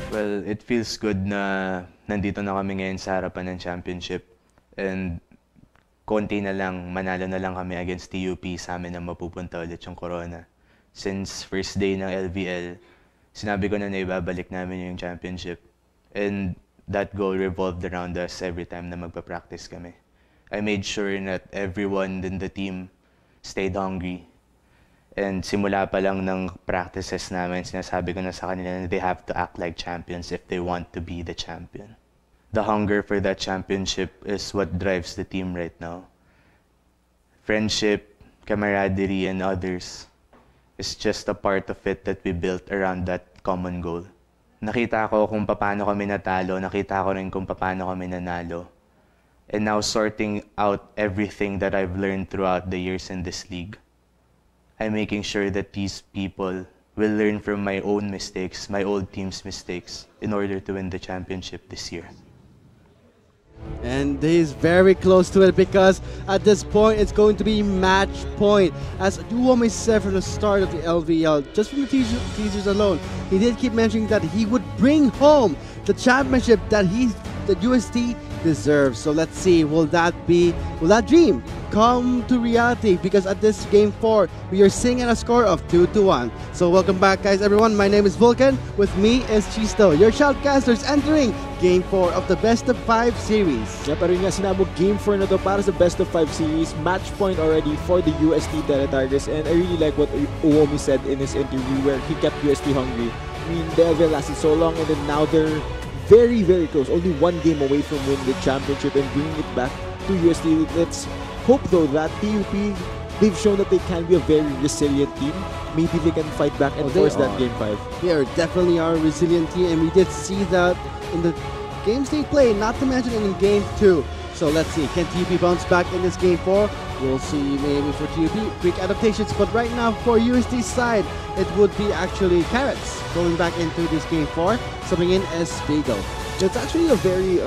Well, it feels good na nandito na kami ngayon sa harapan ng championship. And konti na lang, manalo na lang kami against TUP sa amin na mapupunta ulit yung Corona. Since first day ng LVL, sinabi ko na ibabalik namin yung championship. And that goal revolved around us every time na magpa-practice kami. I made sure that everyone in the team stayed hungry. And simula pa lang ng practices namin, sinasabi ko na sa kanila na they have to act like champions if they want to be the champion. The hunger for that championship is what drives the team right now. Friendship, camaraderie, and others is just a part of it that we built around that common goal. Nakita ko kung paano kami natalo, nakita ko rin kung paano kami nanalo. And now sorting out everything that I've learned throughout the years in this league, I'm making sure that these people will learn from my own mistakes, my old team's mistakes, in order to win the championship this year. And he's very close to it because at this point it's going to be match point. As Duomi said from the start of the LVL, just from the teasers alone, he did keep mentioning that he would bring home the championship that UST deserves. So let's see, will that dream come to reality? Because at this game 4, we are seeing a score of 2-1. So welcome back, guys, everyone. My name is Vulcan. With me is Chisto, your shoutcasters entering game 4 of the best of 5 series. Yeah, pero yung nga sinabog game 4 na to para sa best of 5 series, match point already for the UST Tigers. And I really like what Uomi said in his interview where he kept UST hungry. I mean, the LVL lasted so long and then now they're very, very close. Only one game away from winning the championship and bringing it back to UST. Let's hope though that TUP, they've shown that they can be a very resilient team. Maybe they can fight back and force that game 5. They are definitely our resilient team, and we did see that in the games they played, not to mention in game 2. So let's see, can TUP bounce back in this game 4? We'll see maybe for TUP, quick adaptations. But right now for UST's side, it would be actually Carrots going back into this game 4, subbing in as Spiegel. It's actually a very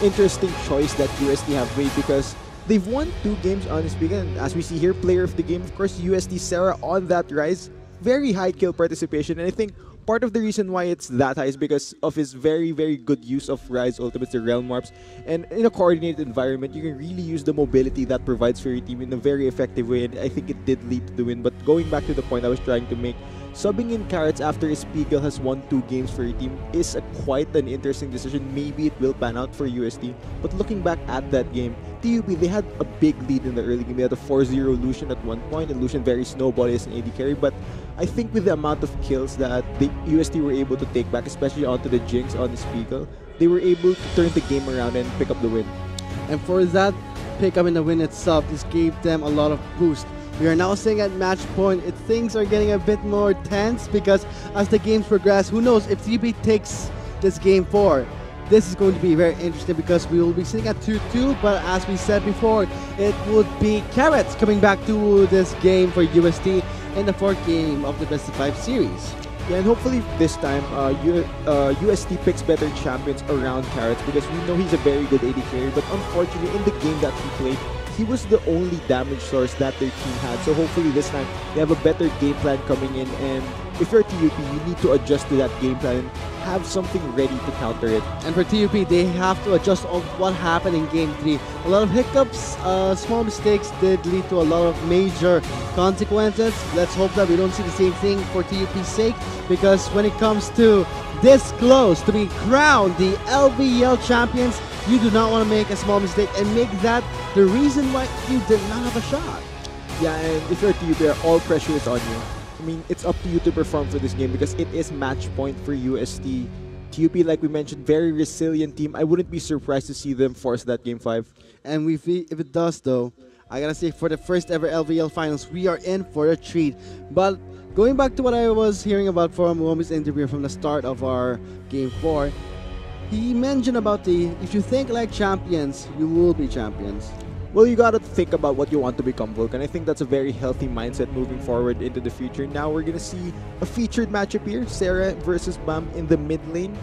interesting choice that UST have made because they've won 2 games on Spiegel. And as we see here, player of the game, of course, UST Sarah on that rise. Very high kill participation. And I think part of the reason why it's that high is because of his very, very good use of Rise ultimates, the Realm Warps. And in a coordinated environment, you can really use the mobility that provides for your team in a very effective way. And I think it did lead to the win. But going back to the point I was trying to make, subbing in Carrots after Spiegel has won 2 games for your team is quite an interesting decision. Maybe it will pan out for UST. But looking back at that game, TUP, they had a big lead in the early game. They had a 4-0 Lucian at one point, and Lucian very snowbally as an AD carry. But I think with the amount of kills that the UST were able to take back, especially onto the Jinx on the Spiegel, they were able to turn the game around and pick up the win. And for that pickup in the win itself, this gave them a lot of boost. We are now seeing at match point, things are getting a bit more tense because as the games progress, who knows if TUP takes this game 4. This is going to be very interesting because we will be sitting at 2-2, but as we said before, it would be Carrots coming back to this game for UST in the 4th game of the best of 5 series. Yeah, and hopefully this time UST picks better champions around Carrots because we know he's a very good AD carry, but unfortunately in the game that he played, he was the only damage source that their team had. So hopefully this time they have a better game plan coming in, and if you're TUP, you need to adjust to that game plan and have something ready to counter it. And for TUP, they have to adjust on what happened in game 3. A lot of hiccups, small mistakes did lead to a lot of major consequences. Let's hope that we don't see the same thing for TUP's sake, because when it comes to this close to be crowned the LVL champions, you do not want to make a small mistake and make that the reason why you did not have a shot. Yeah, and if you're TUP, all pressure is on you. I mean, it's up to you to perform for this game because it is match point for UST. TUP, like we mentioned, very resilient team. I wouldn't be surprised to see them force that game 5. And if it does, though, I gotta say, for the first ever LVL finals, we are in for a treat. But going back to what I was hearing about from Uomi's interview from the start of our game 4, he mentioned about if you think like champions, you will be champions. Well, you gotta think about what you want to become, Vulcan. I think that's a very healthy mindset moving forward into the future. Now we're gonna see a featured matchup here, Sarah versus Bam in the mid lane.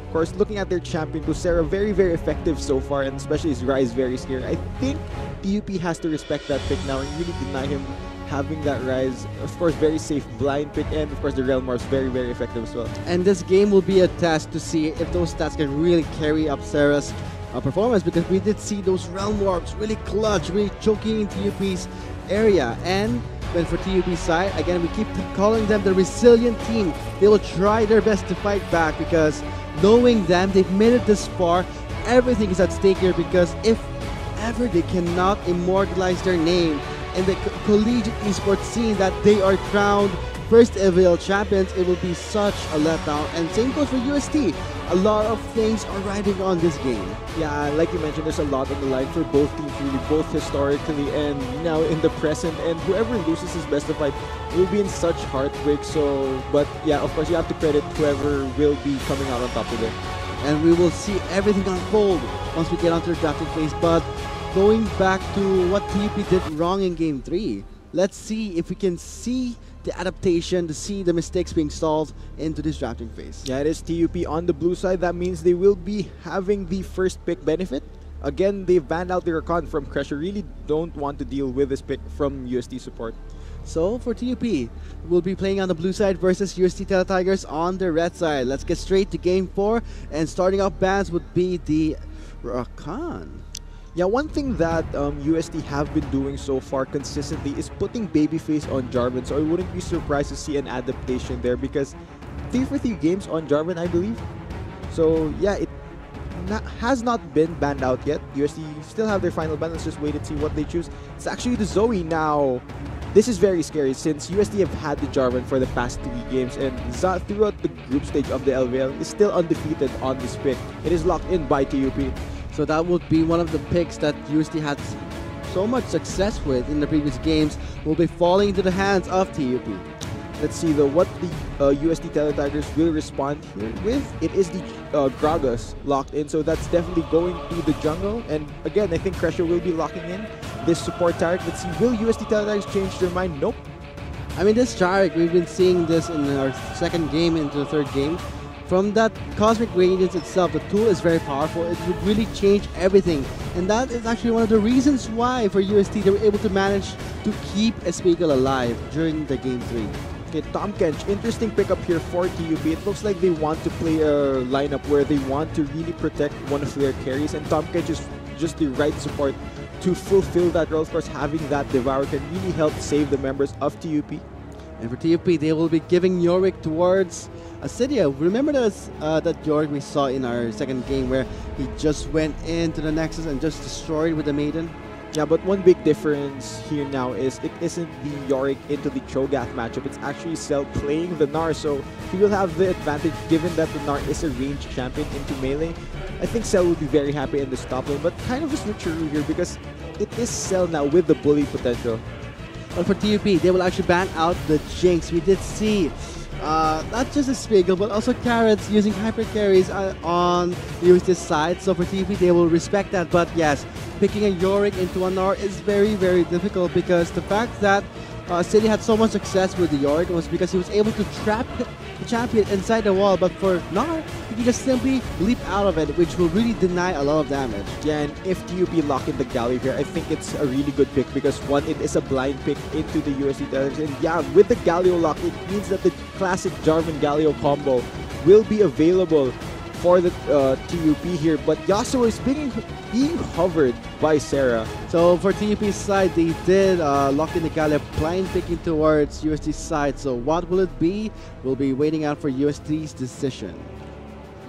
Of course, looking at their champion, to Sarah, very, very effective so far, and especially his Rise very scary. I think TUP has to respect that pick now and really deny him having that Rise, of course, very safe blind pick, and of course the Realm Orbs very, very effective as well. And this game will be a test to see if those stats can really carry up Sarah's performance, because we did see those Realm Orbs really clutch, really choking in TUP's area. And when for TUP's side, again, we keep calling them the resilient team. They will try their best to fight back, because knowing them, they've made it this far. Everything is at stake here, because if ever they cannot immortalize their name in the collegiate esports scene, that they are crowned first LVL champions, it will be such a letdown. And same goes for UST. A lot of things are riding on this game. Yeah, like you mentioned, there's a lot on the line for both teams, really, both historically and now in the present. And whoever loses his best of 5 will be in such heartbreak. So, but yeah, of course, you have to credit whoever will be coming out on top of it. And we will see everything unfold once we get onto the drafting phase. But going back to what TUP did wrong in Game 3, let's see if we can see the adaptation, to see the mistakes being solved into this drafting phase. Yeah, it is TUP on the blue side. That means they will be having the first pick benefit. Again, they banned out the Rakan from Crusher. Really don't want to deal with this pick from UST support. So for TUP, we'll be playing on the blue side versus UST Tigers on the red side. Let's get straight to Game 4, and starting off bans would be the Rakan. Yeah, one thing that UST have been doing so far consistently is putting Babyface on Jarvan, so I wouldn't be surprised to see an adaptation there, because 3 for 3 games on Jarvan, I believe. So yeah, it has not been banned out yet. UST still have their final ban. Let's just wait and see what they choose. It's actually the Zoe now. This is very scary, since UST have had the Jarvan for the past 3 games, and Za throughout the group stage of the LVL is still undefeated on this pick. It is locked in by TUP. So that would be one of the picks that UST had so much success with in the previous games, will be falling into the hands of TUP. Let's see though what the UST Tigers will respond here with. It is the Gragas locked in, so that's definitely going to the jungle. And again, I think Crusher will be locking in this support Tarek. Let's see, will UST Tigers change their mind? Nope. I mean, this Tarek, we've been seeing this in our second game into the third game. From that Cosmic Radiance itself, the tool is very powerful. It would really change everything. And that is actually one of the reasons why for UST they were able to manage to keep Espiegel alive during the Game 3. Okay, Tom Kench, interesting pickup here for TUP. It looks like they want to play a lineup where they want to really protect one of their carries, and Tom Kench is just the right support to fulfill that role. Of course, having that Devour can really help save the members of TUP. And for TUP, they will be giving Yorick towards Acidia. Remember that Yorick we saw in our second game where he just went into the Nexus and just destroyed with the Maiden? Yeah, but one big difference here now is it isn't the Yorick into the Cho'Gath matchup. It's actually Cell playing the Gnar, so he will have the advantage given that the Gnar is a ranged champion into melee. I think Cell will be very happy in this top lane, but kind of a switcheroo here because it is Cell now with the bully potential. But for TUP, they will actually ban out the Jinx. We did see not just a Spiegel, but also Carrots using hyper carries on UST's side. So for TUP, they will respect that. But yes, picking a Yorick into a Gnar is very, very difficult because the fact that City had so much success with the Yorick was because he was able to trap the champion inside the wall. But for Gnar, he can just simply leap out of it, which will really deny a lot of damage. Yeah, and if TUP lock in the Galio here, I think it's a really good pick because one, it is a blind pick into the UST Tigers. And yeah, with the Galio lock, it means that the classic Jarvan Galio combo will be available for the TUP here. But Yasuo is being hovered by Sarah. So for TUP's side, they did lock in the Galio, blind picking towards UST's side. So what will it be? We'll be waiting out for UST's decision.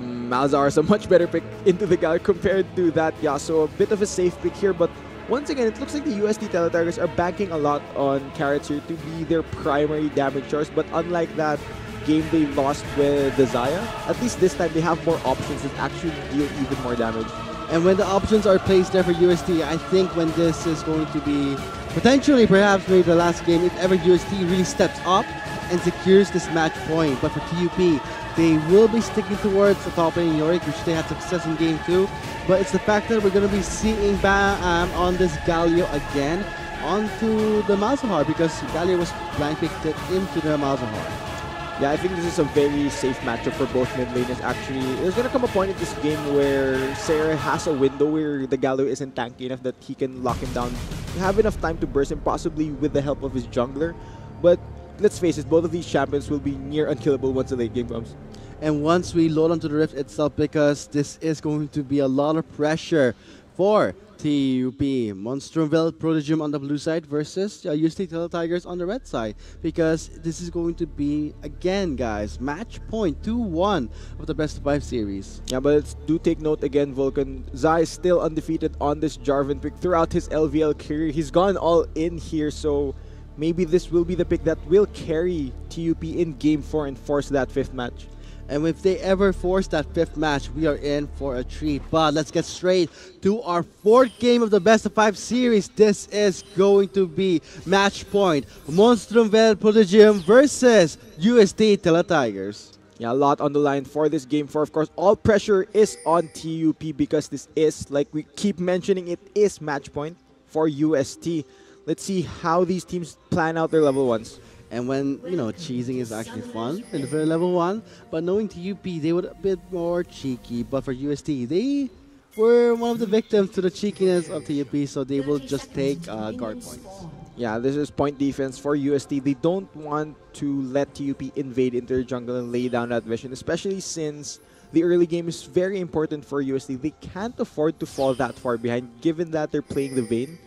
Malzahar is a much better pick into the Galio compared to that Yasuo. A bit of a safe pick here, but once again, it looks like the UST Tigers are banking a lot on Carrots here to be their primary damage source. But unlike that game they lost with the Xayah, at least this time they have more options that actually deal even more damage. And when the options are placed there for UST, I think when this is going to be potentially perhaps maybe the last game, if ever UST really steps up and secures this match point. But for TUP, they will be sticking towards the top lane Yorick, which they had success in game 2. But it's the fact that we're going to be seeing Bam on this Galio again onto the Malzahar because Galio was blind picked into the Malzahar. Yeah, I think this is a very safe matchup for both mid laners. Actually, there's gonna come a point in this game where Sarah has a window where the Gallo isn't tanky enough that he can lock him down. You have enough time to burst him, possibly with the help of his jungler. But let's face it, both of these champions will be near unkillable once the late game comes. And once we load onto the Rift itself, because this is going to be a lot of pressure for TUP. Monstrumville Prodigium on the blue side versus UST Tigers on the red side. Because this is going to be, again guys, match point 2-1 of the best of 5 series. Yeah, but do take note again, Vulcan. Zai is still undefeated on this Jarvan pick throughout his LVL career. He's gone all in here, so maybe this will be the pick that will carry TUP in Game 4 and force that 5th match. And if they ever force that 5th match, we are in for a treat. But let's get straight to our 4th game of the best of 5 series. This is going to be match point. Monstrumville Prodigium versus UST Tigers. Yeah, a lot on the line for this Game 4. Of course, all pressure is on TUP because this is, like we keep mentioning, it is match point for UST. Let's see how these teams plan out their level 1s. And when, cheesing is actually fun in the very level 1, but knowing TUP, they were a bit more cheeky. But for UST, they were one of the victims to the cheekiness of TUP, so they will just take guard points. Yeah, this is point defense for UST. They don't want to let TUP invade into their jungle and lay down that vision, especially since the early game is very important for UST. They can't afford to fall that far behind, given that they're playing the Vayne.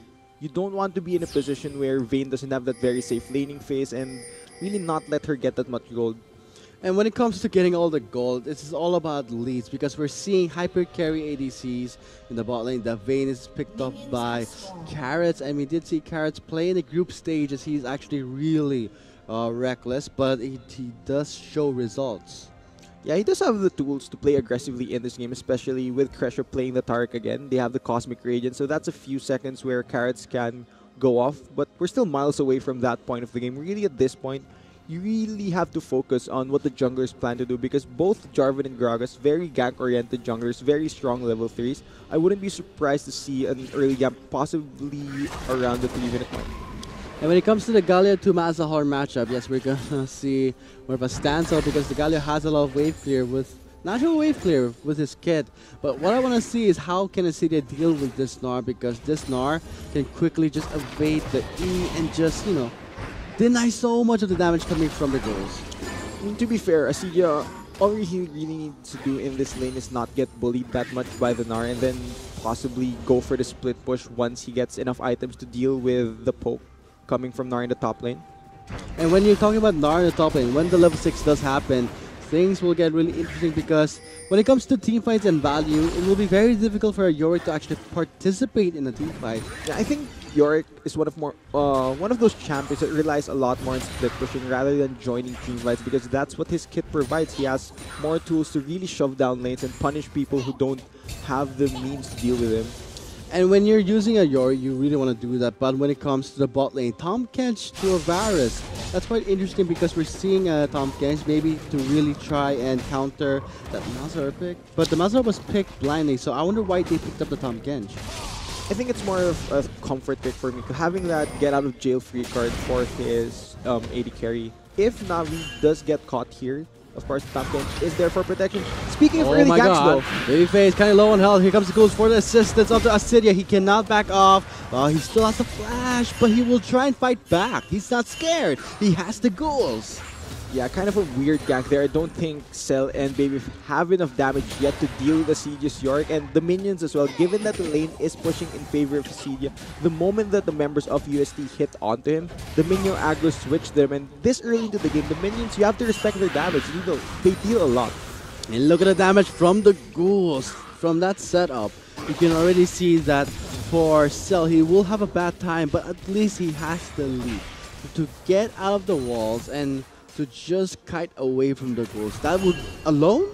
You don't want to be in a position where Vayne doesn't have that very safe laning phase and really not let her get that much gold. And when it comes to getting all the gold, this is all about leads because we're seeing hyper carry ADCs in the bot lane. The Vayne is picked up by Carrots, and we did see Carrots play in the group stage as he's actually really reckless, but he does show results. Yeah, he does have the tools to play aggressively in this game, especially with Kresha playing the Taric again. They have the Cosmic Radiant, so that's a few seconds where Carrots can go off, but we're still miles away from that point of the game. Really, at this point, you really have to focus on what the junglers plan to do because both Jarvan and Gragas, very gank-oriented junglers, very strong level 3s. I wouldn't be surprised to see an early gap possibly around the 3-minute mark. And when it comes to the Galio to Mazahar matchup, yes, we're gonna see more of a standstill because the Galio has a lot of wave clear with natural wave clear with his kit. But what I want to see is how can Acedia deal with this Gnar, because this Gnar can quickly just evade the E and just, deny so much of the damage coming from the goals. To be fair, Acedia, all he really needs to do in this lane is not get bullied that much by the Gnar and then possibly go for the split push once he gets enough items to deal with the poke coming from Gnar in the top lane. And when you're talking about Gnar in the top lane, when the level 6 does happen, things will get really interesting because when it comes to team fights and value, it will be very difficult for a Yorick to actually participate in a team fight. Yeah, I think Yorick is one of those champions that relies a lot more on split pushing rather than joining team fights because that's what his kit provides. He has more tools to really shove down lanes and punish people who don't have the means to deal with him. And when you're using a Yorick, you really want to do that. But when it comes to the bot lane, Tahm Kench to a Varus, that's quite interesting because we're seeing Tahm Kench maybe to really try and counter that Mazahar pick. But the Mazahar was picked blindly, so I wonder why they picked up the Tahm Kench. I think it's more of a comfort pick for me, having that get out of jail free card for his AD carry. If Navi does get caught here, of course, Tahm Kench is there for protection. Speaking of early ganks though. Babyface kind of low on health. Here comes the goals for the assistance onto Acedia. He cannot back off. He still has a flash, but he will try and fight back. He's not scared. He has the goals. Yeah, kind of a weird gank there. I don't think Cell and Baby have enough damage yet to deal with Acedia's Yorick and the minions as well. Given that the lane is pushing in favor of Acedia, the moment that the members of UST hit onto him, the minion aggro switch them, and this early into the game, the minions, you have to respect their damage. They deal a lot. And look at the damage from the ghouls from that setup. You can already see that for Cell, he will have a bad time, but at least he has the lead to get out of the walls and to just kite away from the goals. That would alone,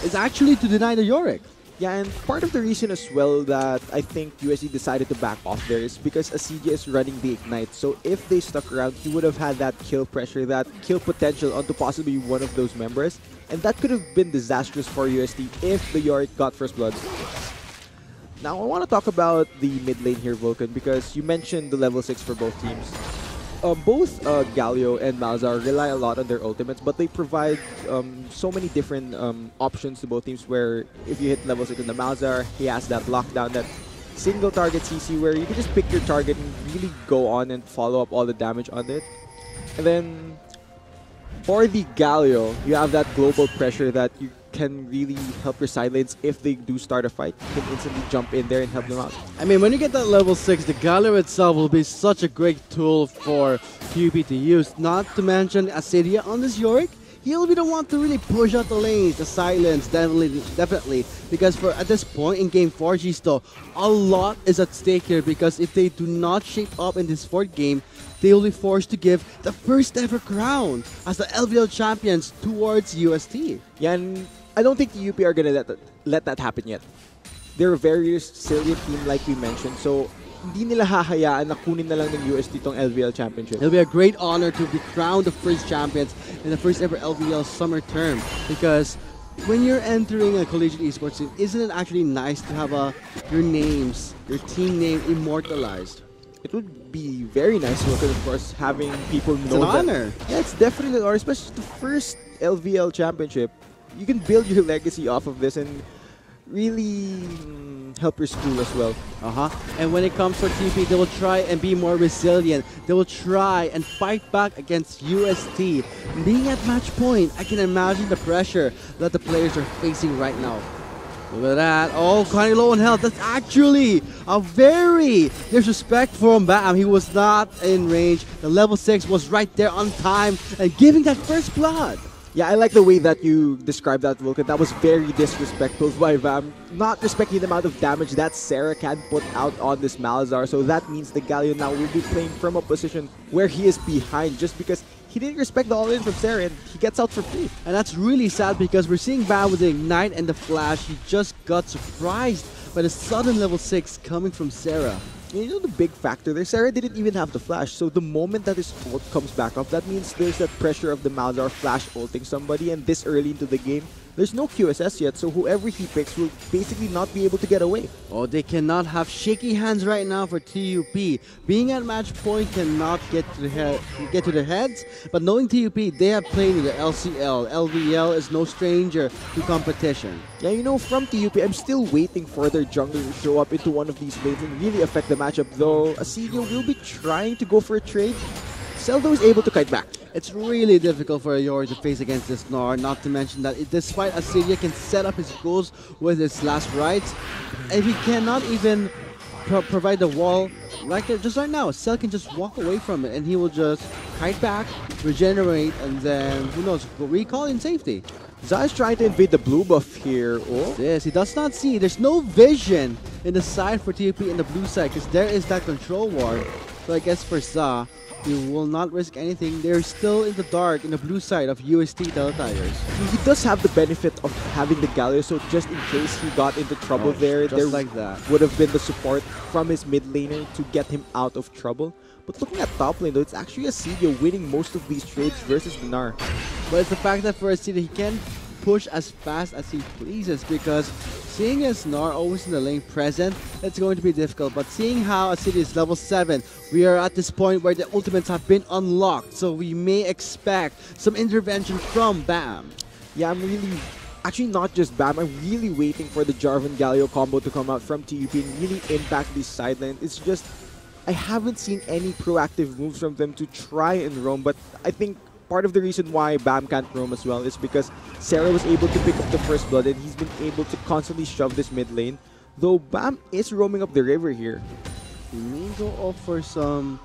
is actually to deny the Yorick. Yeah, and part of the reason as well that I think USD decided to back off there is because Acedia is running the Ignite. So if they stuck around, he would have had that kill pressure, that kill potential onto possibly one of those members. And that could have been disastrous for USD if the Yorick got first blood. Now, I want to talk about the mid lane here, Vulcan, because you mentioned the level 6 for both teams. both Galio and Malzahar rely a lot on their ultimates, but they provide so many different options to both teams. Where if you hit level 6 on the Malzahar, he has that lockdown, that single target CC where you can just pick your target and really go on and follow up all the damage on it. And then for the Galio, you have that global pressure that you can really help your side lanes if they do start a fight. You can instantly jump in there and help them out. I mean, when you get that level 6, the Galio itself will be such a great tool for TUP to use. Not to mention Asidia on this Yorick. He'll be the one to really push out the lanes, the silence, definitely. Because at this point in Game 4, Gisto, a lot is at stake here, because if they do not shape up in this fourth game, they will be forced to give the first ever crown as the LVL champions towards UST. Yeah, and I don't think the UP are gonna let that happen yet. They're a very resilient team, like we mentioned, so hindi nila hahayaan na kunin na lang ng UST tong LVL championship. It'll be a great honor to be crowned the first champions in the first ever LVL summer term, because when you're entering a collegiate esports team, isn't it actually nice to have your team name immortalized? It would be very nice because, of course, having people know It's an that. honor. Yeah, it's definitely an honor, especially the first LVL championship. You can build your legacy off of this and really help your school as well. And when it comes for TP, they will try and be more resilient. They will try and fight back against UST. Being at match point, I can imagine the pressure that the players are facing right now. Look at that. Oh, kind of low on health. That's actually a very disrespect from Bam. He was not in range. The level 6 was right there on time and giving that first blood. Yeah, I like the way that you described that, Vulcan. That was very disrespectful by Vam. Not respecting the amount of damage that Sarah can put out on this Malzahar. So that means the Galio now will be playing from a position where he is behind just because he didn't respect the all-in from Sarah and he gets out for free. And that's really sad because we're seeing Bam with the Ignite and the Flash. He just got surprised by the sudden level 6 coming from Sarah. You know the big factor there, Sarah didn't even have the flash, so the moment that his ult comes back up, that means there's that pressure of the Malzahar flash ulting somebody, and this early into the game, there's no QSS yet, so whoever he picks will basically not be able to get away. Oh, they cannot have shaky hands right now for TUP. Being at match point cannot get to their heads, but knowing TUP, they have played in the LCL. LVL is no stranger to competition. Yeah, you know, from TUP, I'm still waiting for their jungler to show up into one of these lanes and really affect the matchup, though Asidio will be trying to go for a trade. Seldo is able to kite back. It's really difficult for a Yori to face against this Gnar, not to mention that despite Asidia can set up his goals with his last rights, if he cannot even provide the wall, like just right now, Cell can just walk away from it and he will just kite back, regenerate, and then, who knows, recall in safety. Za is trying to invade the blue buff here. Oh. Yes, he does not see. There's no vision in the side for TUP in the blue side because there is that control ward. So I guess for Za, he will not risk anything. They're still in the dark in the blue side of UST Teletires. He does have the benefit of having the Galio, so just in case he got into trouble there like that would have been the support from his mid laner to get him out of trouble. But looking at top lane though, it's actually Asidio winning most of these trades versus Gnar. But it's the fact that for Asidio, he can push as fast as he pleases because seeing as Gnar always in the lane present, it's going to be difficult. But seeing how Asidio is level 7, we are at this point where the ultimates have been unlocked. So we may expect some intervention from Bam. Yeah, I'm really... Actually, not just Bam. I'm really waiting for the Jarvan Galio combo to come out from TUP and really impact this side lane. It's just... I haven't seen any proactive moves from them to try and roam, but I think part of the reason why Bam can't roam as well is because Sarah was able to pick up the first blood and he's been able to constantly shove this mid lane, though Bam is roaming up the river here. He may go off for some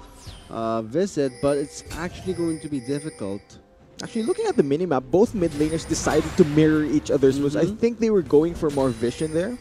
visit, but it's actually going to be difficult. Actually, looking at the minimap, both mid laners decided to mirror each other's moves. I think they were going for more vision there.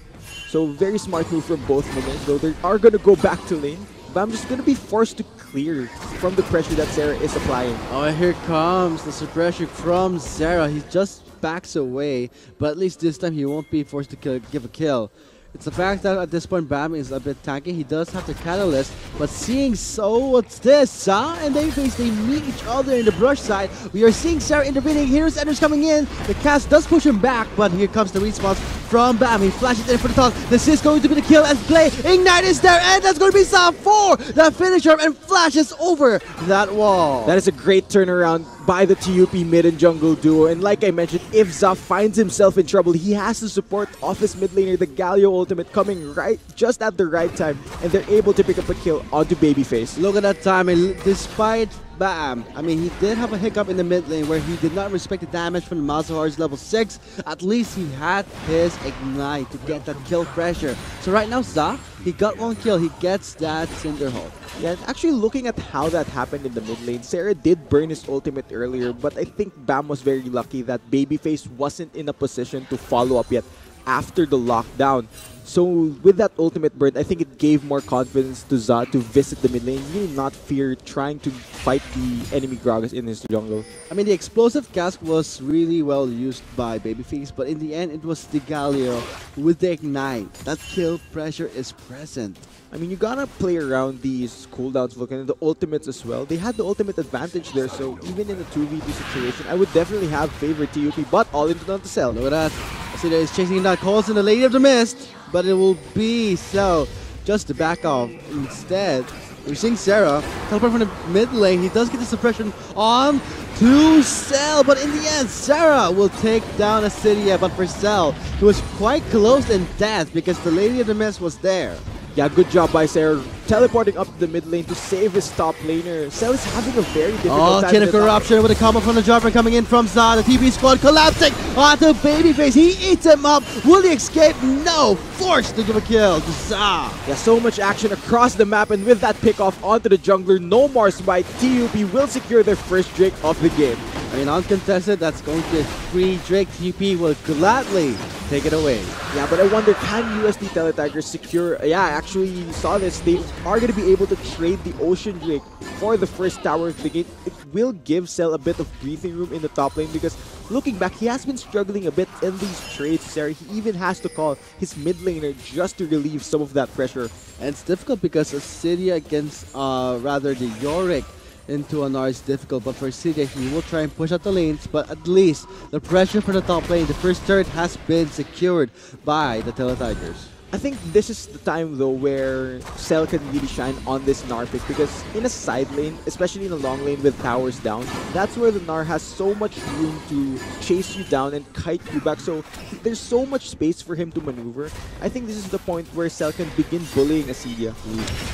So very smart move from both mid laners, though they are going to go back to lane. Bam just going to be forced to clear from the pressure that Sarah is applying. Oh, here comes the suppression from Sarah. He just backs away, but at least this time he won't be forced to give a kill. It's the fact that at this point Bam is a bit tanky. He does have the catalyst, but seeing what's this? And they meet each other in the brush side. We are seeing Sarah intervening. Here's Enders coming in. The cast does push him back, but here comes the response from Bam. He flashes in for the top. This is going to be the kill as play. Ignite is there, and that's going to be Za for the finisher and flashes over that wall. That is a great turnaround by the TUP mid and jungle duo. And like I mentioned, if Za finds himself in trouble, he has the support of his mid laner, the Galio ultimate, coming right just at the right time, and they're able to pick up a kill onto Babyface. Look at that time, and despite Bam, I mean, he did have a hiccup in the mid lane where he did not respect the damage from Masahar's level 6. At least he had his Ignite to get that kill pressure. So right now, Za, he got one kill. He gets that Cinderhawk. Yeah, and actually looking at how that happened in the mid lane, Sarah did burn his ultimate earlier, but I think Bam was very lucky that Babyface wasn't in a position to follow up yet after the lockdown. So with that ultimate burn, I think it gave more confidence to Za to visit the mid lane, really not fear trying to fight the enemy Gragas in his jungle. I mean, the explosive cask was really well used by Babyface, but in the end, it was the Galio with the Ignite. That kill pressure is present. I mean, you gotta play around these cooldowns, Vulcan, and the ultimates as well. They had the ultimate advantage there, so even in a 2v2 situation, I would definitely have favored TUP, but all into none to sell. Look at that. Asida is chasing that calls in the Lady of the Mist, but it will be so just to back off. Instead, we're seeing Sarah teleport from the mid lane. He does get the suppression on to Cell, but in the end, Sarah will take down Asidia. But for Cell, he was quite close in death because the Lady of the Mist was there. Yeah, good job by Sarah teleporting up to the mid lane to save his top laner. Cell is having a very difficult time. Chain of Corruption with a combo from the Jobber coming in from Za. The TP squad collapsing onto Babyface. He eats him up. Will he escape? No. Forced to give a kill to Za. Yeah, so much action across the map, and with that pickoff onto the jungler, no more smite. TUP will secure their first Drake of the game. I mean, uncontested, that's going to be a free Drake. TP will gladly take it away. Yeah, but I wonder, can UST Teletigers secure... Yeah, I actually saw this. They are going to be able to trade the Ocean Drake for the first tower of the game. It will give Cell a bit of breathing room in the top lane because looking back, he has been struggling a bit in these trades, Sarah. He even has to call his mid laner just to relieve some of that pressure. And it's difficult because Asidia against, rather the Yorick into an R is difficult, but for Asidia, he will try and push out the lanes, but at least the pressure for the top lane, the first turret has been secured by the Teletigers. I think this is the time though where Cell can really shine on this Gnar pick because in a side lane, especially in a long lane with towers down, that's where the Gnar has so much room to chase you down and kite you back. So there's so much space for him to maneuver. I think this is the point where Cell can begin bullying Asidia.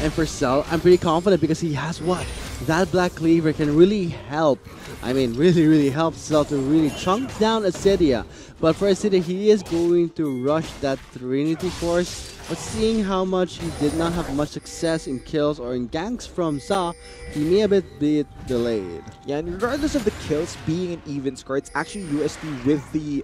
And for Cell, I'm pretty confident because he has what? That Black Cleaver can really help. I mean, really help Cell to really chunk down Asidia. But for Asidia, he is going to rush that Trinity Force. But seeing how much he did not have much success in kills or in ganks from Za, he may a bit be delayed. Yeah, and regardless of the kills being an even score, it's actually UST with the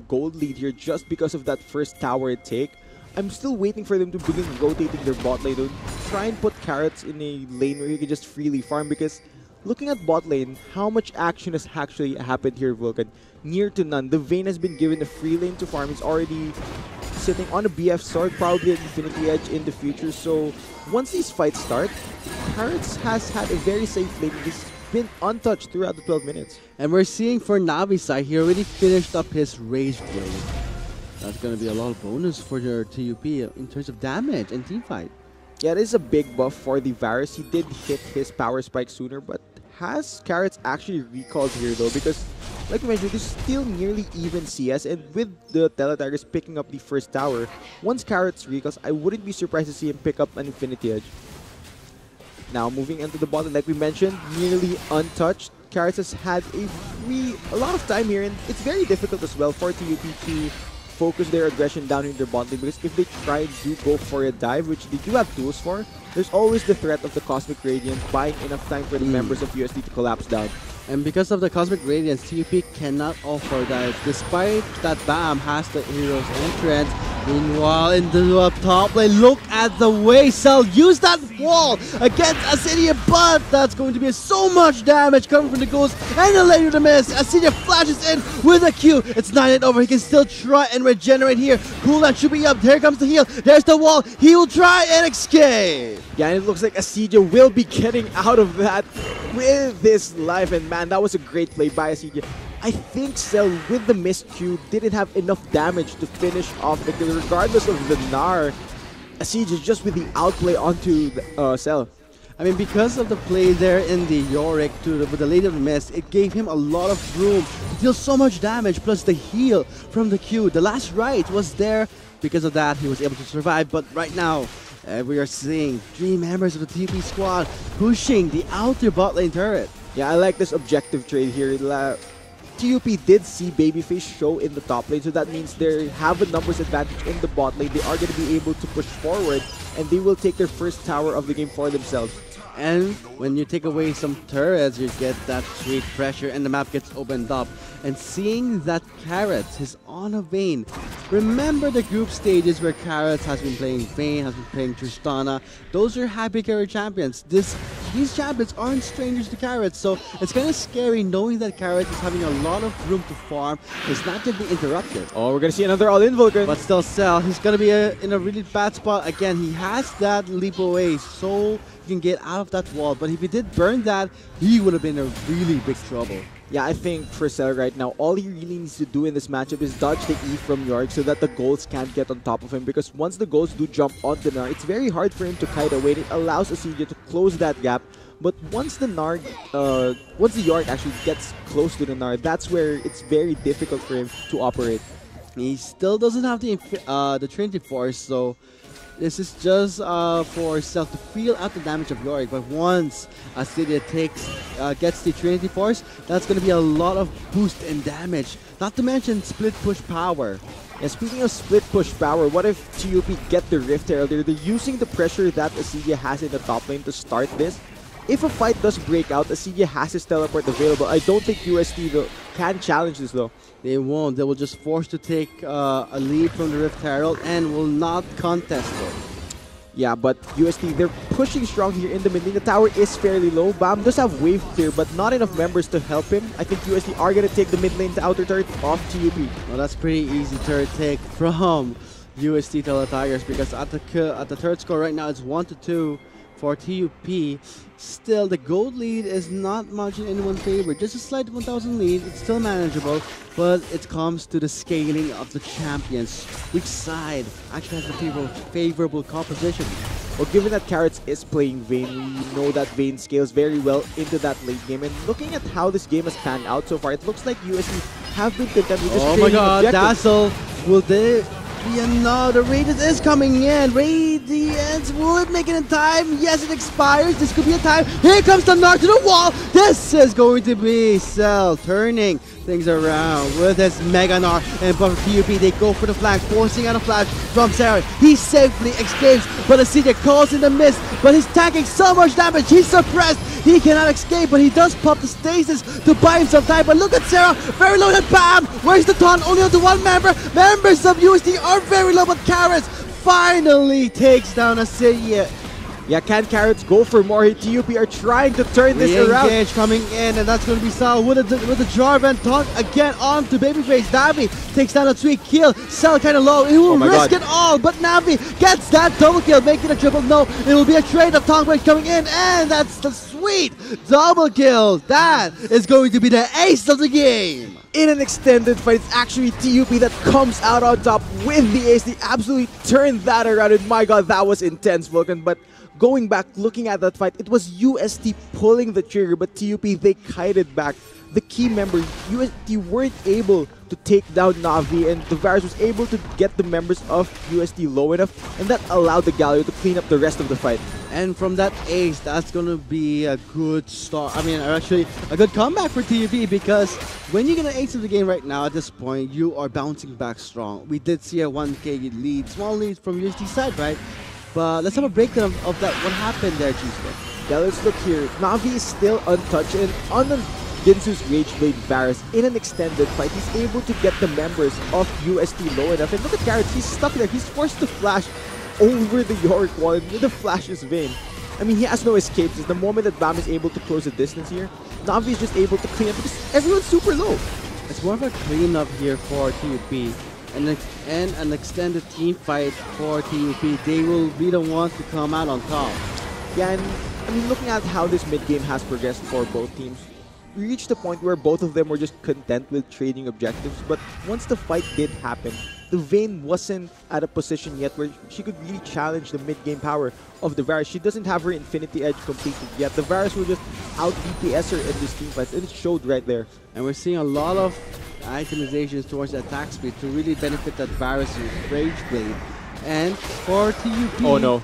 gold lead here just because of that first tower take. I'm still waiting for them to begin rotating their bot lane to try and put Carrots in a lane where he can just freely farm because looking at bot lane, how much action has actually happened here, Vulcan? Near to none. The Vayne has been given a free lane to farm. He's already sitting on a BF sword, probably an Infinity Edge in the future. So once these fights start, Carrots has had a very safe lane. He's been untouched throughout the 12 minutes. And we're seeing for Navi's side, he already finished up his Rage Blade. That's going to be a lot of bonus for your TUP in terms of damage and teamfight. Yeah, it is a big buff for the Varus. He did hit his power spike sooner, but has Carrots actually recalled here though? Because like I mentioned, this is still nearly even CS, and with the Teletigers picking up the first tower, once Carrots recalls, I wouldn't be surprised to see him pick up an Infinity Edge. Now moving into the bottom, like we mentioned, nearly untouched. Carrots has had a lot of time here, and it's very difficult as well for TUP to focus their aggression down in their bot lane, because if they try to go for a dive, which they do have tools for, there's always the threat of the Cosmic Radiance buying enough time for the members of UST to collapse down. And because of the Cosmic Radiance, TUP cannot offer that. Despite that Bam has the hero's entrance. Meanwhile, in the top lane, look at the way Cell used that wall against Asidia, but that's going to be so much damage coming from the Ghost and the Lady of the Mist. Asidia flashes in with a Q. It's 9-8 over. He can still try and regenerate here. Cooldown should be up. Here comes the heal. There's the wall. He will try and escape. Yeah, and it looks like Asidia will be getting out of that with his life. And man, that was a great play by Asidia. I think Cell, with the missed Q, didn't have enough damage to finish off the kill, regardless of the Gnar. Siege is just with the outplay onto the, Cell. I mean, because of the play there in the Yorick with the Lady of the Mist, it gave him a lot of room to deal so much damage, plus the heal from the Q. The last right was there. Because of that, he was able to survive, but right now, we are seeing 3 members of the TP squad pushing the outer bot lane turret. Yeah, I like this objective trade here. TUP did see Babyface show in the top lane, so that means they have a numbers advantage in the bot lane. They are going to be able to push forward, and they will take their first tower of the game for themselves. And when you take away some turrets, you get that sweet pressure and the map gets opened up. And seeing that Carrots is on a Vayne. Remember the group stages where Carrots has been playing Vayne, has been playing Tristana. Those are happy carry champions. These champions aren't strangers to Carrots, so it's kind of scary knowing that Carrots is having a lot of room to farm. It's not going to be interrupted. Oh, we're going to see another all-in Vulcan. But still, Cell, he's going to be in a really bad spot. Again, he has that leap away, so he can get out of that wall. But if he did burn that, he would have been in a really big trouble. Yeah, I think for Cell right now, all he really needs to do in this matchup is dodge the E from Yorick so that the goals can't get on top of him, because once the goals do jump on the Gnar, it's very hard for him to kite away. It allows Asidia to close that gap. But once the Yorick actually gets close to the Gnar, that's where it's very difficult for him to operate. He still doesn't have the Trinity Force, so this is just for Cell to feel out the damage of Yorick. But once Asidia gets the Trinity Force, that's going to be a lot of boost in damage. Not to mention split push power. And speaking of split push power, what if TUP get the Rift Herald? They're using the pressure that Asidia has in the top lane to start this. If a fight does break out, Asidia has his teleport available. I don't think UST can challenge this though. They won't. They will just force to take a lead from the Rift Herald and will not contest it. Yeah, but UST, they're pushing strong here in the mid lane. The tower is fairly low. Bam does have wave clear, but not enough members to help him. I think UST are going to take the mid lane to outer turret off TUP. Well, that's pretty easy turret take from UST Teletigers, because at the turret score right now it's 1-2 for TUP. Still, the gold lead is not much in anyone's favor. Just a slight 1,000 lead. It's still manageable, but it comes to the scaling of the champions. Which side actually has a favorable composition? Well, given that Carrots is playing Vayne, we know that Vayne scales very well into that late game. And looking at how this game has panned out so far, it looks like UST have been content with just oh my god, objectives. Dazzle! Will they be another? Radiance is coming in. Radiance, will it make it in time? Yes, it expires. This could be a time. Here comes the Gnar to the wall. This is going to be Cell turning things around with his Mega Gnar. And for TUP, they go for the flank, forcing out a flash from Sarah. He safely escapes, but Asidia calls in the mist. But he's tanking so much damage. He's suppressed. He cannot escape, but he does pop the stasis to buy himself time. But look at Sarah, very low, and bam! Where's the taunt? Only onto one member. Members of UST are very low, but Carrots finally takes down Asidia. Yeah, can Carrots go for more? TUP are trying to turn this around. Re-engage coming in, and that's going to be Cell with the Jarvan taunt again onto Babyface. Navi takes down a sweet kill. Cell kind of low. He will risk it all, but Navi gets that double kill, making a triple. No, it will be a trade of taunt wave coming in, and that's the sweet double kill. That is going to be the ace of the game. In an extended fight, it's actually TUP that comes out on top with the ace. They absolutely turned that around, and my god, that was intense, Vulcan. But going back, looking at that fight, it was UST pulling the trigger, but TUP, they kited back. The key members, UST weren't able to take down Navi, and the Varus was able to get the members of UST low enough, and that allowed the Galio to clean up the rest of the fight. And from that ace, that's going to be a good start. I mean, actually, a good comeback for TUP, because when you get an ace of the game right now, at this point, you are bouncing back strong. We did see a 1k lead, small lead from UST side, right? But let's have a breakdown of that. What happened there, Cheesecake? Yeah, let's look here. Navi is still untouched, and on the Ginsu's Rage Blade Varus, in an extended fight, he's able to get the members of UST low enough. And look at Carrots, he's stuck there. He's forced to flash over the Yorick wall, and with the flash is Vayne. I mean, he has no escape. Just the moment that Bam is able to close the distance here, Navi is just able to clean up because everyone's super low. It's more of a cleanup here for TUP. And an extended team fight for TUP. They will be the ones to come out on top. Yeah, and I mean, looking at how this mid game has progressed for both teams, we reached a point where both of them were just content with trading objectives. But once the fight did happen, the Vayne wasn't at a position yet where she could really challenge the mid-game power of the Varus. She doesn't have her Infinity Edge completed yet. The Varus will just out-DPS her in these team fights, and it showed right there. And we're seeing a lot of itemizations towards the attack speed to really benefit that Varus Rage Blade. And for TUP, Oh no.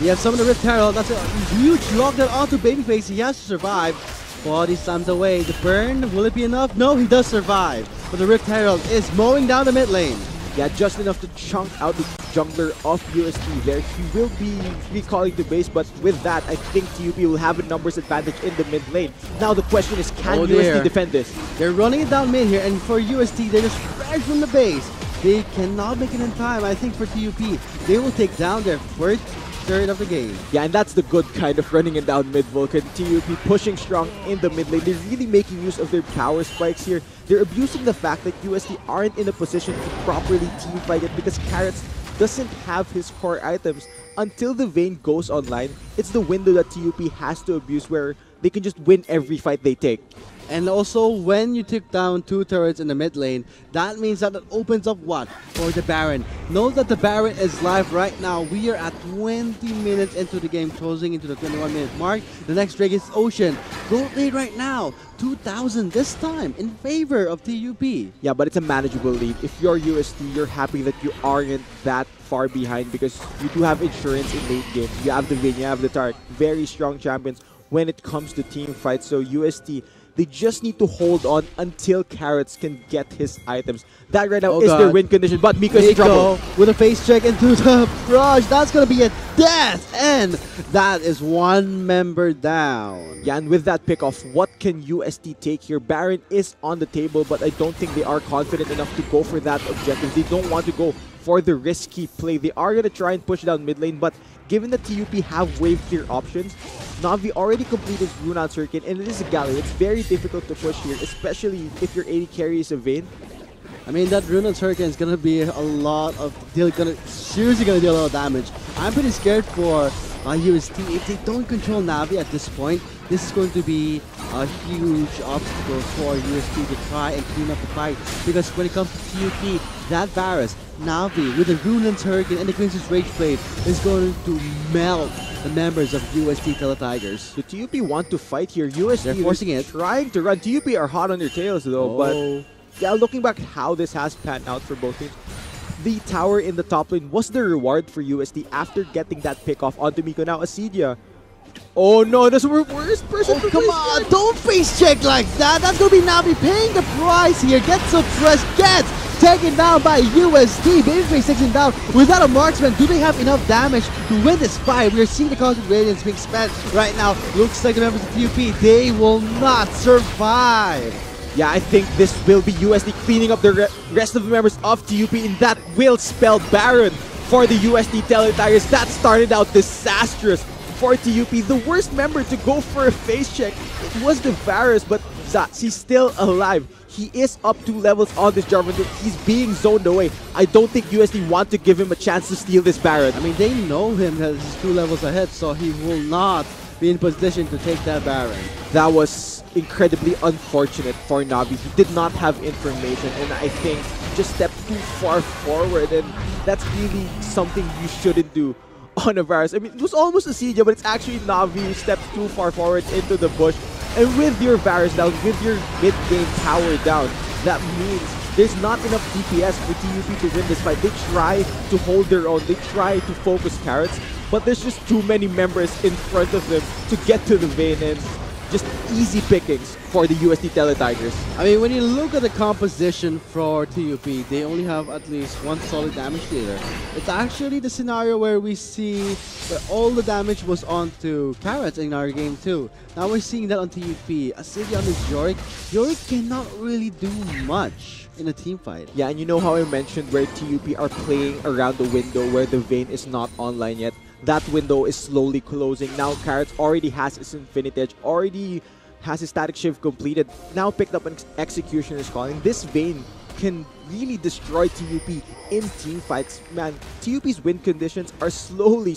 we have some of the Rift Herald. That's a huge lockdown onto Babyface. He has to survive. Body slams away. The burn, will it be enough? No, he does survive. But the Rift Herald is mowing down the mid lane. Yeah, just enough to chunk out the jungler of UST there. He will be recalling the base, but with that, I think TUP will have a numbers advantage in the mid lane. Now the question is, can UST defend this? They're running it down mid here, and for UST, they're just right from the base. They cannot make it in time. I think for TUP, they will take down their first third of the game. Yeah, and that's the good kind of running it down mid, Vulcan. TUP pushing strong in the mid lane. They're really making use of their power spikes here. They're abusing the fact that UST aren't in a position to properly team fight it because Carrots doesn't have his core items. Until the Vayne goes online, it's the window that TUP has to abuse where they can just win every fight they take. And also, when you took down 2 turrets in the mid lane, that means that it opens up what? For the Baron. Note that the Baron is live right now. We are at 20 minutes into the game, closing into the 21-minute mark. The next Drake is Ocean. Gold lead right now, 2,000 this time in favor of TUP. Yeah, but it's a manageable lead. If you're UST, you're happy that you aren't that far behind because you do have insurance in late game. You have the Vayne, you have the Tark. Very strong champions when it comes to team fights. So UST, they just need to hold on until Carrots can get his items. That right now is their win condition, but Miko is in trouble. With a face check into the brush. That's going to be a death, and that is one member down. Yeah, and with that pick-off, what can UST take here? Baron is on the table, but I don't think they are confident enough to go for that objective. They don't want to go for the risky play. They are going to try and push down mid lane, but given that TUP have wave clear options, Na'Vi already completed Rune Circuit, and it is a Galley. It's very difficult to push here, especially if your AD carries a Vayne. I mean, that Rune Circuit is going to be a lot of seriously going to deal a lot of damage. I'm pretty scared for UST. If they don't control Na'Vi at this point, this is going to be a huge obstacle for UST to try and clean up the fight. Because when it comes to TUP, that Varus, Na'Vi, with the Rune Hurricane and the Queen's Rage Blade is going to melt the members of UST Teletigers. The TUP want to fight here. UST They're forcing it. Trying to run. TUP are hot on their tails though, but yeah, looking back at how this has panned out for both teams, the tower in the top lane was the reward for UST after getting that pick off onto Miko. Now Acedia. Oh no, that's the worst person to come on, don't face check like that. That's going to be Na'Vi paying the price here. Get suppressed, gets taken down by UST. Babyface takes him down without a marksman. Do they have enough damage to win this fight? We are seeing the Cosmic Radiance being spent right now. Looks like the members of TUP, they will not survive. Yeah, I think this will be UST cleaning up the rest of the members of TUP, and that will spell Baron for the UST Teletigers. That started out disastrous for TUP. The worst member to go for a face check, it was the Varus, but he's still alive. He is up 2 levels on this Jarvan. He's being zoned away. I don't think UST want to give him a chance to steal this Baron. I mean, they know him as he's 2 levels ahead, so he will not be in position to take that Baron. That was incredibly unfortunate for Na'Vi. He did not have information, and I think just stepped too far forward, and that's really something you shouldn't do on a Varus. I mean, it was almost a Acedia, but it's actually Na'Vi who stepped too far forward into the bush. And with your Varus down, with your mid-game power down, that means there's not enough DPS for TUP to win this fight. They try to hold their own, they try to focus Carrots, but there's just too many members in front of them to get to the Vayne, and just easy pickings for the UST Teletigers. I mean, when you look at the composition for TUP, they only have at least 1 solid damage dealer. It's actually the scenario where we see that all the damage was onto Carrots in our game too. Now we're seeing that on TUP. Acedia on this Yorick. Yorick cannot really do much in a team fight. Yeah, and you know how I mentioned where TUP are playing around the window where the Vayne is not online yet. That window is slowly closing. Now Carrots already has his Infinity Edge, already has his Static Shift completed, now picked up an Executioner's Calling. This Vayne can really destroy TUP in team fights. Man, TUP's win conditions are slowly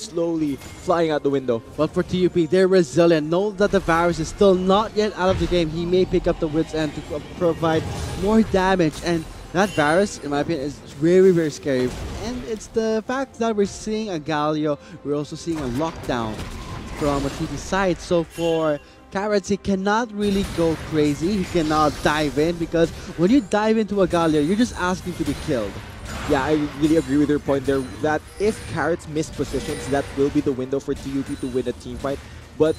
flying out the window. But for TUP, they're resilient. Know that the virus is still not yet out of the game. He may pick up the wits end to provide more damage. And that virus, in my opinion, is very, very scary. And it's the fact that we're seeing a Galio. We're also seeing a lockdown from a TP side. So for Carrots, he cannot really go crazy. He cannot dive in, because when you dive into a Galio, you're just asking to be killed. Yeah, I really agree with your point there that if Carrots miss positions, that will be the window for TUP to win a team fight. But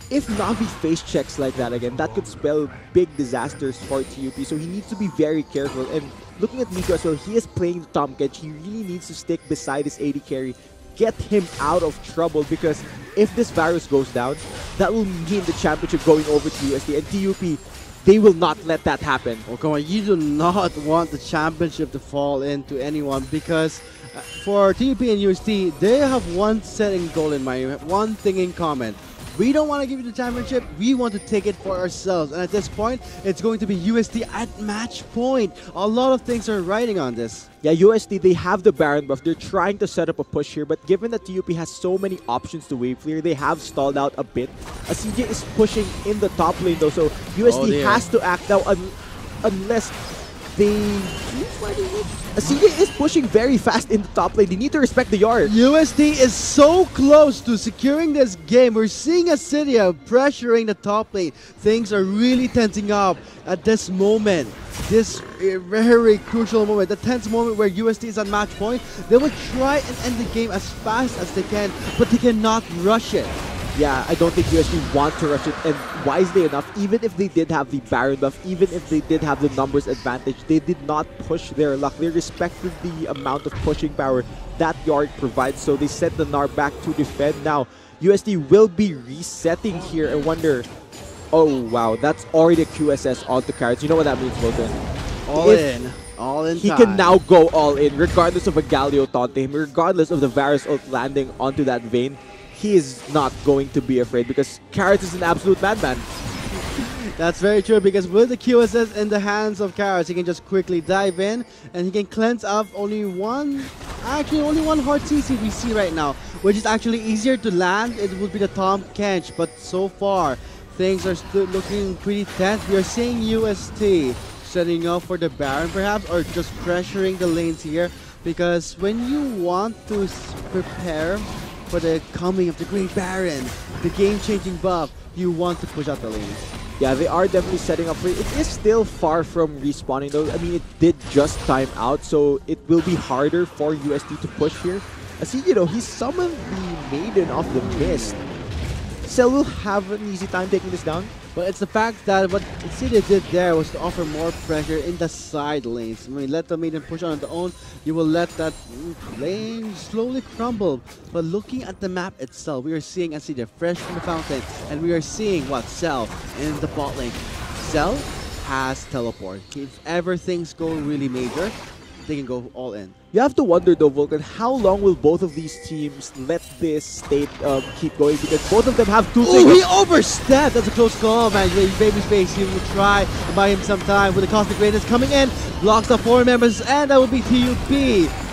if Navi face checks like that again, that could spell big disasters for TUP. So he needs to be very careful. And looking at Miko as well, he is playing the Tom Kedge. He really needs to stick beside his AD carry, get him out of trouble, because if this virus goes down, that will mean the championship going over to UST, and TUP, they will not let that happen. Oh, come on, you do not want the championship to fall into anyone, because for TUP and UST, they have one setting goal in mind, one thing in common. We don't want to give you the championship, we want to take it for ourselves. And at this point, it's going to be UST at match point. A lot of things are riding on this. Yeah, UST, they have the Baron buff. They're trying to set up a push here, but given that TUP has so many options to wave clear, they have stalled out a bit. CJ is pushing in the top lane though, so UST has to act now unless they... CJ is pushing very fast in the top lane. They need to respect the yard. UST is so close to securing this game. We're seeing Acidia pressuring the top lane. Things are really tensing up at this moment. This very crucial moment, the tense moment where UST is at match point. They will try and end the game as fast as they can, but they cannot rush it. Yeah, I don't think UST want to rush it, and wisely enough, even if they did have the Baron buff, even if they did have the numbers advantage, they did not push their luck. They respected the amount of pushing power that Yorick provides, so they sent the Gnar back to defend. Now, UST will be resetting here. I wonder... Oh, wow, that's already a QSS onto Carrots. You know what that means, Vulcan? All in He time. can now go all in, regardless of a Galio taunting him, regardless of the Varus ult landing onto that Vayne. He is not going to be afraid, because Carrots is an absolute madman. That's very true, because with the QSS in the hands of Carrots, he can just quickly dive in and he can cleanse up only one hard CC we see right now, which is actually easier to land. It would be the Tom Kedge, but so far things are still looking pretty tense. We are seeing UST setting up for the Baron perhaps, or just pressuring the lanes here, because when you want to prepare for the coming of the Great Baron, the game-changing buff, you want to push out the lanes. Yeah, they are definitely setting up for it. It is still far from respawning though. I mean, it did just time out, so it will be harder for UST to push here. As he summoned the Maiden of the Mist. Cell will have an easy time taking this down. But it's the fact that what City did there was to offer more pressure in the side lanes. I mean, let the Maiden push on their own, you will let that lane slowly crumble. But looking at the map itself, we are seeing Acidia fresh from the fountain, and we are seeing what? Cell in the bot lane. Cell has teleport. If ever things go really major, they can go all in. You have to wonder though, Vulcan, how long will both of these teams let this state keep going? Because both of them have two things. Oh, he overstepped! That's a close call, man. Baby Space, he will try to buy him some time with the Cosmic Greatness coming in. Blocks the 4 members, and that will be TUP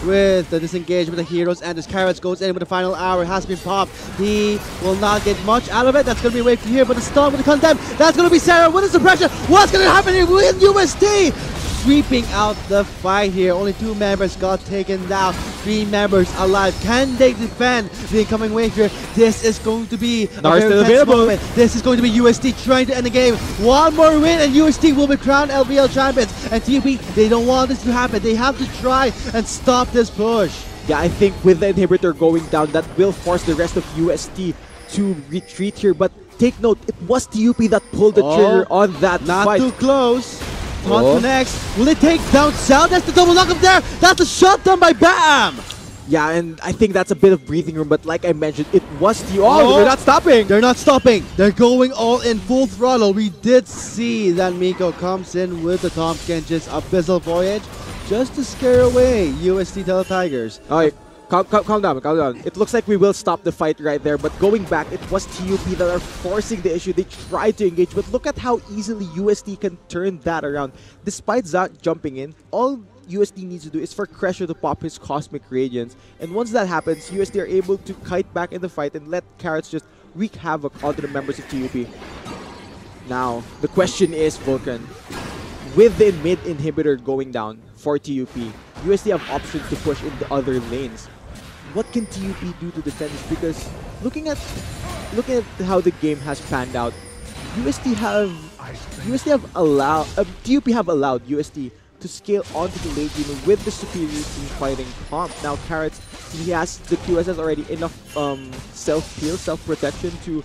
with the disengage with the heroes. And as Carrots goes in with the final hour, has been popped. He will not get much out of it. That's going to be away from here, but the stun with the Condemn. That's going to be Sarah with the suppression. What's going to happen here with UST? Sweeping out the fight here. Only 2 members got taken down. 3 members alive. Can they defend the incoming wave here? This is going to be a very tense moment. This is going to be UST trying to end the game. One more win and UST will be crowned LVL champions. And TUP, they don't want this to happen. They have to try and stop this push. Yeah, I think with the inhibitor going down, that will force the rest of UST to retreat here. But take note, it was TUP that pulled the trigger on that Not fight. too close. On to next. Will they take down Cell? That's the double knock up there. That's a shot done by Bam. Yeah, and I think that's a bit of breathing room, but like I mentioned, it was the... Oh, they're not stopping! They're not stopping. They're going all in full throttle. We did see that Miko comes in with the Tom Kedge's Abyssal Voyage just to scare away UST Tele Tigers. Alright, Calm down, calm down. It looks like we will stop the fight right there, but going back, it was TUP that are forcing the issue. They tried to engage, but look at how easily UST can turn that around. Despite Zach jumping in, all UST needs to do is for Crescio to pop his Cosmic Radiance. And once that happens, UST are able to kite back in the fight and let Carrots just wreak havoc onto the members of TUP. Now, the question is, Vulcan, with the mid inhibitor going down for TUP, UST have options to push in the other lanes. What can TUP do to defend this? Because looking at how the game has panned out, TUP have allowed UST to scale onto the late game with the superior team fighting comp. Now Carrots, he has the QSS already enough self-heal, self-protection to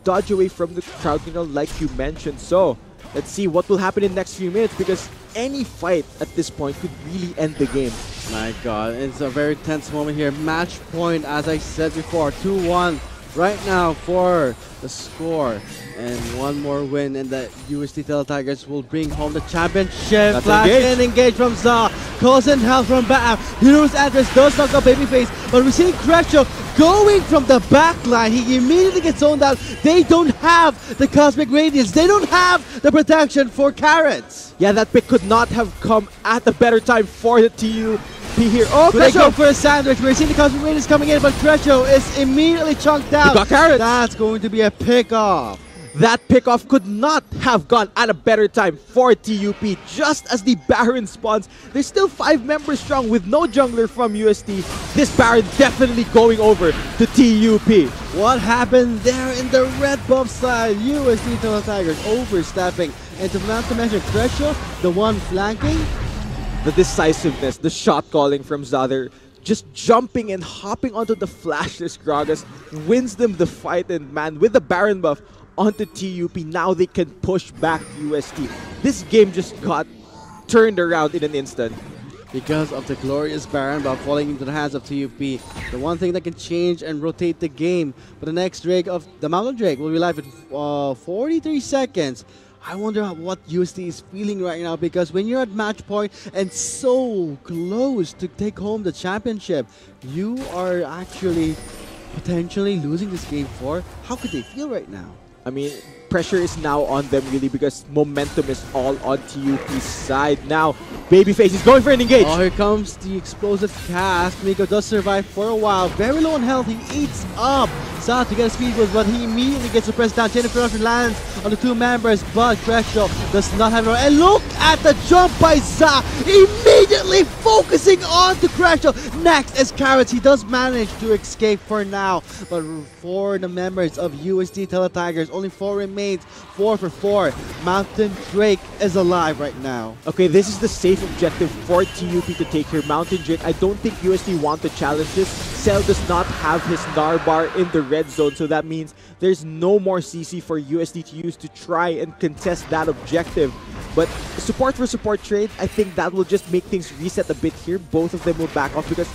dodge away from the crowd control like you mentioned. So let's see what will happen in the next few minutes, because any fight at this point could really end the game. My God, it's a very tense moment here. Match point, as I said before, 2-1 right now for the score. And one more win and the UST Tigers will bring home the championship. Flash and engage from Za. Calls in help from back. Hero's address does not go babyface, but we're seeing Crescio going from the back line. He immediately gets zoned out. They don't have the Cosmic Radiance. They don't have the protection for Carrots. Yeah, that pick could not have come at a better time for the TUP here. Oh, Crescio! They go for a sandwich. We're seeing the Cosmic Radiance coming in, but Crescio is immediately chunked out. Got Carrots. That's going to be a pick-off. That pickoff could not have gone at a better time for TUP. Just as the Baron spawns, they're still 5 members strong with no jungler from UST. This Baron definitely going over to TUP. What happened there in the red buff side? UST Tigers overstepping. And to not to mention Crescio, the one flanking. The decisiveness, the shot calling from Zadar, just jumping and hopping onto the flashless Gragas, wins them the fight, and man, with the Baron buff onto TUP, now they can push back UST. This game just got turned around in an instant. Because of the glorious Baron buff falling into the hands of TUP. The one thing that can change and rotate the game. But the next Drake of the Mountain Drake will be live in 43 seconds. I wonder what UST is feeling right now, because when you're at match point and so close to take home the championship, you are actually potentially losing this game for. How could they feel right now? I mean, pressure is now on them really, because momentum is all on TUP's side. Now, Babyface is going for an engage. Oh, here comes the explosive cast. Miko does survive for a while. Very low on health. He eats up Za to get a speed boost, but he immediately gets suppressed down. Chain of Corruption lands on the 2 members, but Crescio does not have it. And look at the jump by Za. Immediately focusing on to Crescio. Next is Carrots. He does manage to escape for now, but for the members of UST Tigers, only 4 remains. 4 for 4. Mountain Drake is alive right now. Okay, this is the safe objective for TUP to take here. Mountain Drake, I don't think UST want to challenge this. Cell does not have his Narbar in the red zone, so that means there's no more CC for UST to use to try and contest that objective. But support for support trade, I think that will just make things reset a bit here. Both of them will back off, because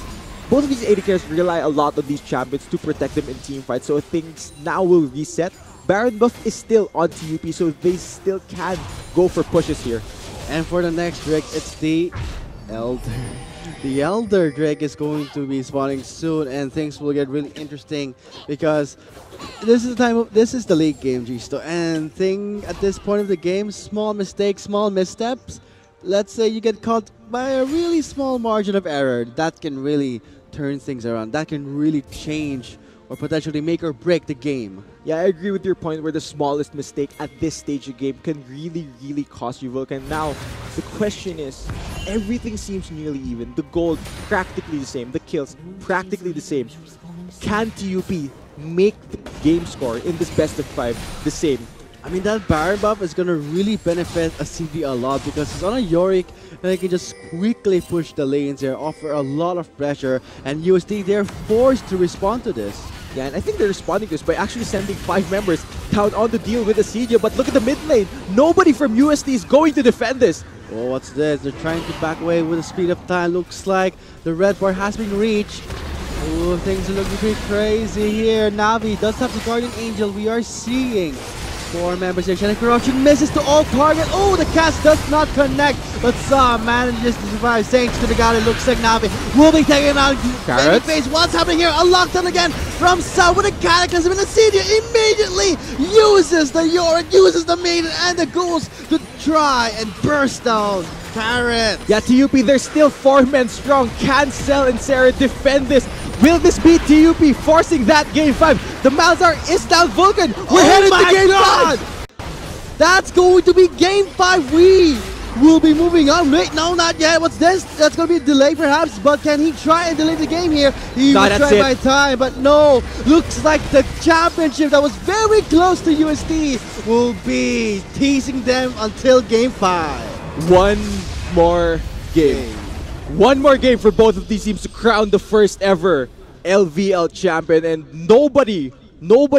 both of these AD carries rely a lot on these champions to protect them in team fights, so things now will reset. Baron buff is still on TUP, so they still can go for pushes here. And for the next Drake, it's the Elder. The Elder Drake is going to be spawning soon, and things will get really interesting, because this is the late game, Gisto. And at this point of the game, small mistakes, small missteps. Let's say you get caught by a really small margin of error, that can really turn things around. That can really change or potentially make or break the game. Yeah, I agree with your point where the smallest mistake at this stage of the game can really cost you, Vulcan. Now, the question is, everything seems nearly even. The gold, practically the same. The kills, practically the same. Can TUP make the game score in this best of 5 the same? I mean, that Baron buff is going to really benefit a CV a lot, because it's on a Yorick and they can just quickly push the lanes here, offer a lot of pressure, and UST, they're forced to respond to this. Yeah, and I think they're responding to this by actually sending 5 members down on the deal with Asidia. But look at the mid lane. Nobody from UST is going to defend this. Oh, what's this? They're trying to back away with the speed of time. Looks like the red bar has been reached. Oh, things are looking pretty crazy here. Navi does have the Guardian Angel. We are seeing Four members here. Shannon crouching misses to all target. Oh, the cast does not connect, but Sam manages to survive thanks to the guy that looks like Navi. Will be taking him out. Carrots. Face. What's happening here? A lockdown again from Sam with a cataclysm, and the senior immediately uses the Yorick, uses the maiden and the ghouls to try and burst down Carrots. Yeah, TUP, they're still 4 men strong. Can Cell and Sarah defend this? Will this be TUP forcing that game 5? The Malzar is down. Vulcan, we're headed to game 5! That's going to be game 5. We will be moving on. Wait, no, not yet. What's this? That's going to be a delay perhaps, but can he try and delay the game here? He will try by time, but no. Looks like the championship that was very close to UST will be teasing them until game 5. One more game. One more game for both of these teams to crown the first ever LVL champion, and nobody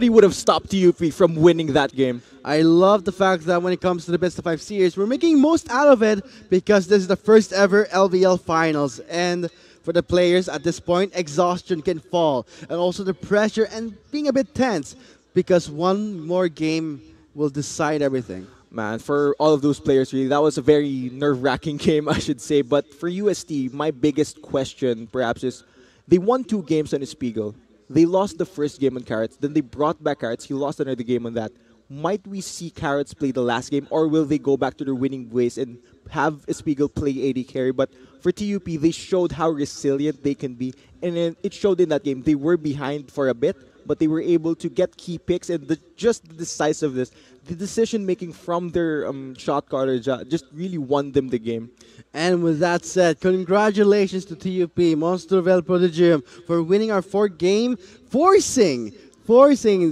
would have stopped TUP from winning that game. I love the fact that when it comes to the best of 5 series, we're making most out of it because this is the first ever LVL finals, and for the players at this point, exhaustion can fall, and also the pressure and being a bit tense because one more game will decide everything. Man, for all of those players, really, that was a very nerve-wracking game, I should say. But for UST, my biggest question, perhaps, is they won 2 games on Espiegel. They lost the first game on Carrots. Then they brought back Carrots. He lost another game on that. Might we see Carrots play the last game, or will they go back to their winning ways and have Espiegel play AD carry? But for TUP, they showed how resilient they can be. And then it showed in that game. They were behind for a bit, but they were able to get key picks, and just the decisiveness, the decision making from their shot caller just really won them the game. And with that said, congratulations to TUP, Monster Vel Prodigium, for winning our 4th game, forcing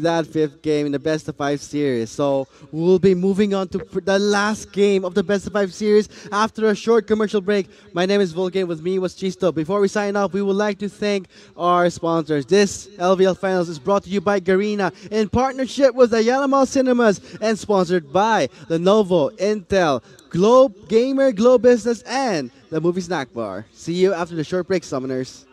that 5th game in the best of 5 series. So we'll be moving on to the last game of the best of 5 series after a short commercial break. My name is Vulcan. With me was Chisto. Before we sign off, we would like to thank our sponsors. This LVL Finals is brought to you by Garena in partnership with the Mall Cinemas and sponsored by Lenovo, Intel, Globe Gamer, Globe Business, and the Movie Snack Bar. See you after the short break, Summoners.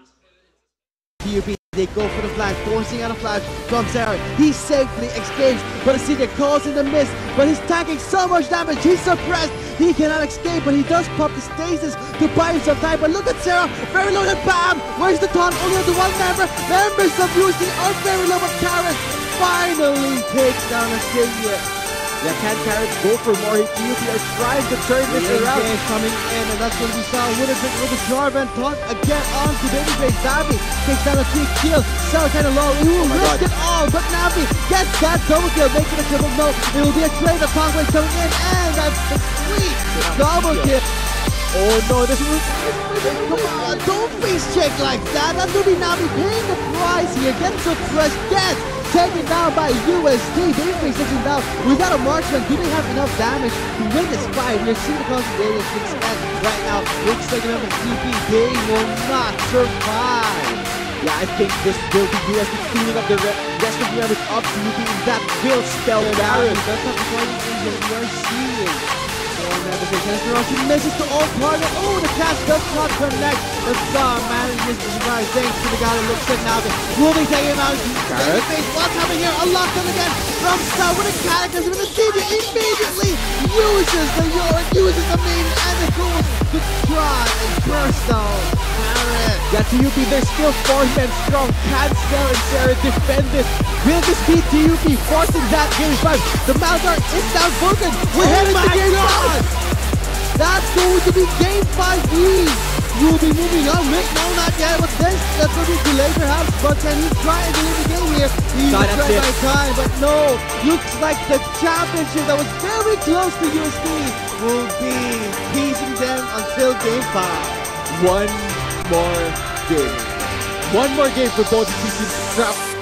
TUP, they go for the flash, forcing out a flash from Sarah. He safely escapes, but Asidia calls in the mist, but he's taking so much damage, he's suppressed. He cannot escape, but he does pop the stasis to buy himself time. But look at Sarah, very low, and bam! Where's the taunt? Only the 1 member. Members of UST are very low, but Carrots finally takes down Asidia. Yeah, can Carrots go for more? TUP are trying to turn this around. Coming in, and that's going to be Sal with a Jarvan taunt again on to Babyface. Navi takes down a 3 kill. Sal kind of low. He will risk it all, but Navi gets that double kill, making a triple no. It will be a trade of Conquest coming in, and that's the sweet double kill. Oh no, this is... Come on, don't face check like that. That's going to be Navi paying the price here. Getting suppressed, gets taken down by UST. Babyface taken down without a marksman. Do they have enough damage to win this fight? We're seeing the concentrated things right now. Looks like a member of TP. They will not survive. Yeah, I think this will be UST cleaning up the rest of the members of TUP. That will spell Carrots. That's not the point that we are seeing. She misses to all target. Oh, the catch does not connect. The Star manages to survive thanks to the guy that looks like Navi. Will they take him out? Face, what's happening here? A lockdown again from Star with a cataclysm, and the senior immediately uses the Yorick, uses the maiden and the ghouls to try and burst down Carrots. Yeah, TUP, they're still 4 men strong. Can Cell and Sarah defend this? Will this be TUP forcing that game 5? The Malzar is down. Vulcan, we're headed to game 5! That's going to be game 5 lead. We'll be moving on. Wait, no, not yet. What's this? That's going to be delayed perhaps, but can he try and delay the game here? He will try by time, but no. Looks like the championship that was very close to UST will be teasing them until game 5. One more game. One more game for both of these teams.